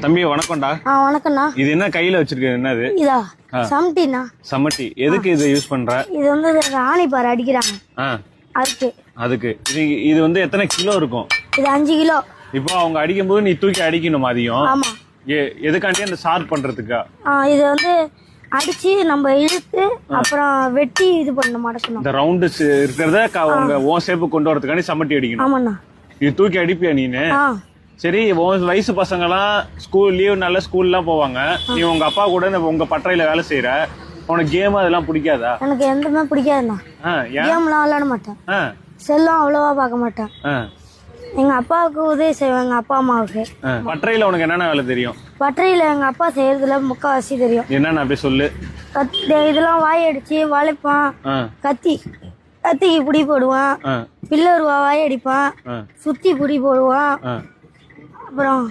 தம்பி வணக்கம்டா. வணக்கம்ண்ணா. இது என்ன கையில வச்சிருக்க? என்னது? இதா சமட்டிண்ணா. சமட்டி எதுக்கு இதை யூஸ் பண்ற? இது வந்து ஆணிப்பாறை அடிக்கிறாங்க. அதுக்கு இது வந்து எத்தனை கிலோ இருக்கும்? இது 5 கிலோ. இப்போ அவங்க அடிக்கும் போது நீ தூக்கி அடிக்கணும் அதையும். ஆமா. எதுக்காண்டி அந்த ஷார்ப் பண்றதுக்கா? இது வந்து அடிச்சு நம்ம இழுத்து அப்புறம் வெட்டி இது பண்ண மடக்கணும். இந்த ரவுண்டு இருக்கிறத அவங்க ஓன் ஷேப்பு கொண்டு வரதுக்காண்டி சமட்டி அடிக்கணும். ஆமாண்ணா. இது தூக்கி அடிப்பியா நீனு? சரி, வயசு பசங்க எல்லாம் ஸ்கூல் லீவ் நல்ல ஸ்கூல்லாம் போவாங்க. நீ உங்க அப்பா கூட உங்க பட்டறையில வேலை செய்யற, உனக்கு கேம் அதெல்லாம் பிடிக்காதா? எனக்கு எந்தமே பிடிக்காதுண்ணா. கேம்லாம் விளையாட மாட்டேன். செல்லம் அவ்வளவா பார்க்க மாட்டேன். எங்க அப்பாவுக்கு உதவி செய்வேன், எங்க அப்பா அம்மாவுக்கு. பட்டறையில உனக்கு என்னென்ன வேலை தெரியும்? பட்டறையில எங்க அப்பா செய்யறதுல முக்காவாசி தெரியும். என்னன்னு அப்படி சொல்லு. இதெல்லாம் வாய் அடிச்சு வளைப்பான், கத்திக்கு புடி போடுவான், பில்லருவா வாய் அடிப்பான், சுத்தி புடி போடுவான், அப்புறம்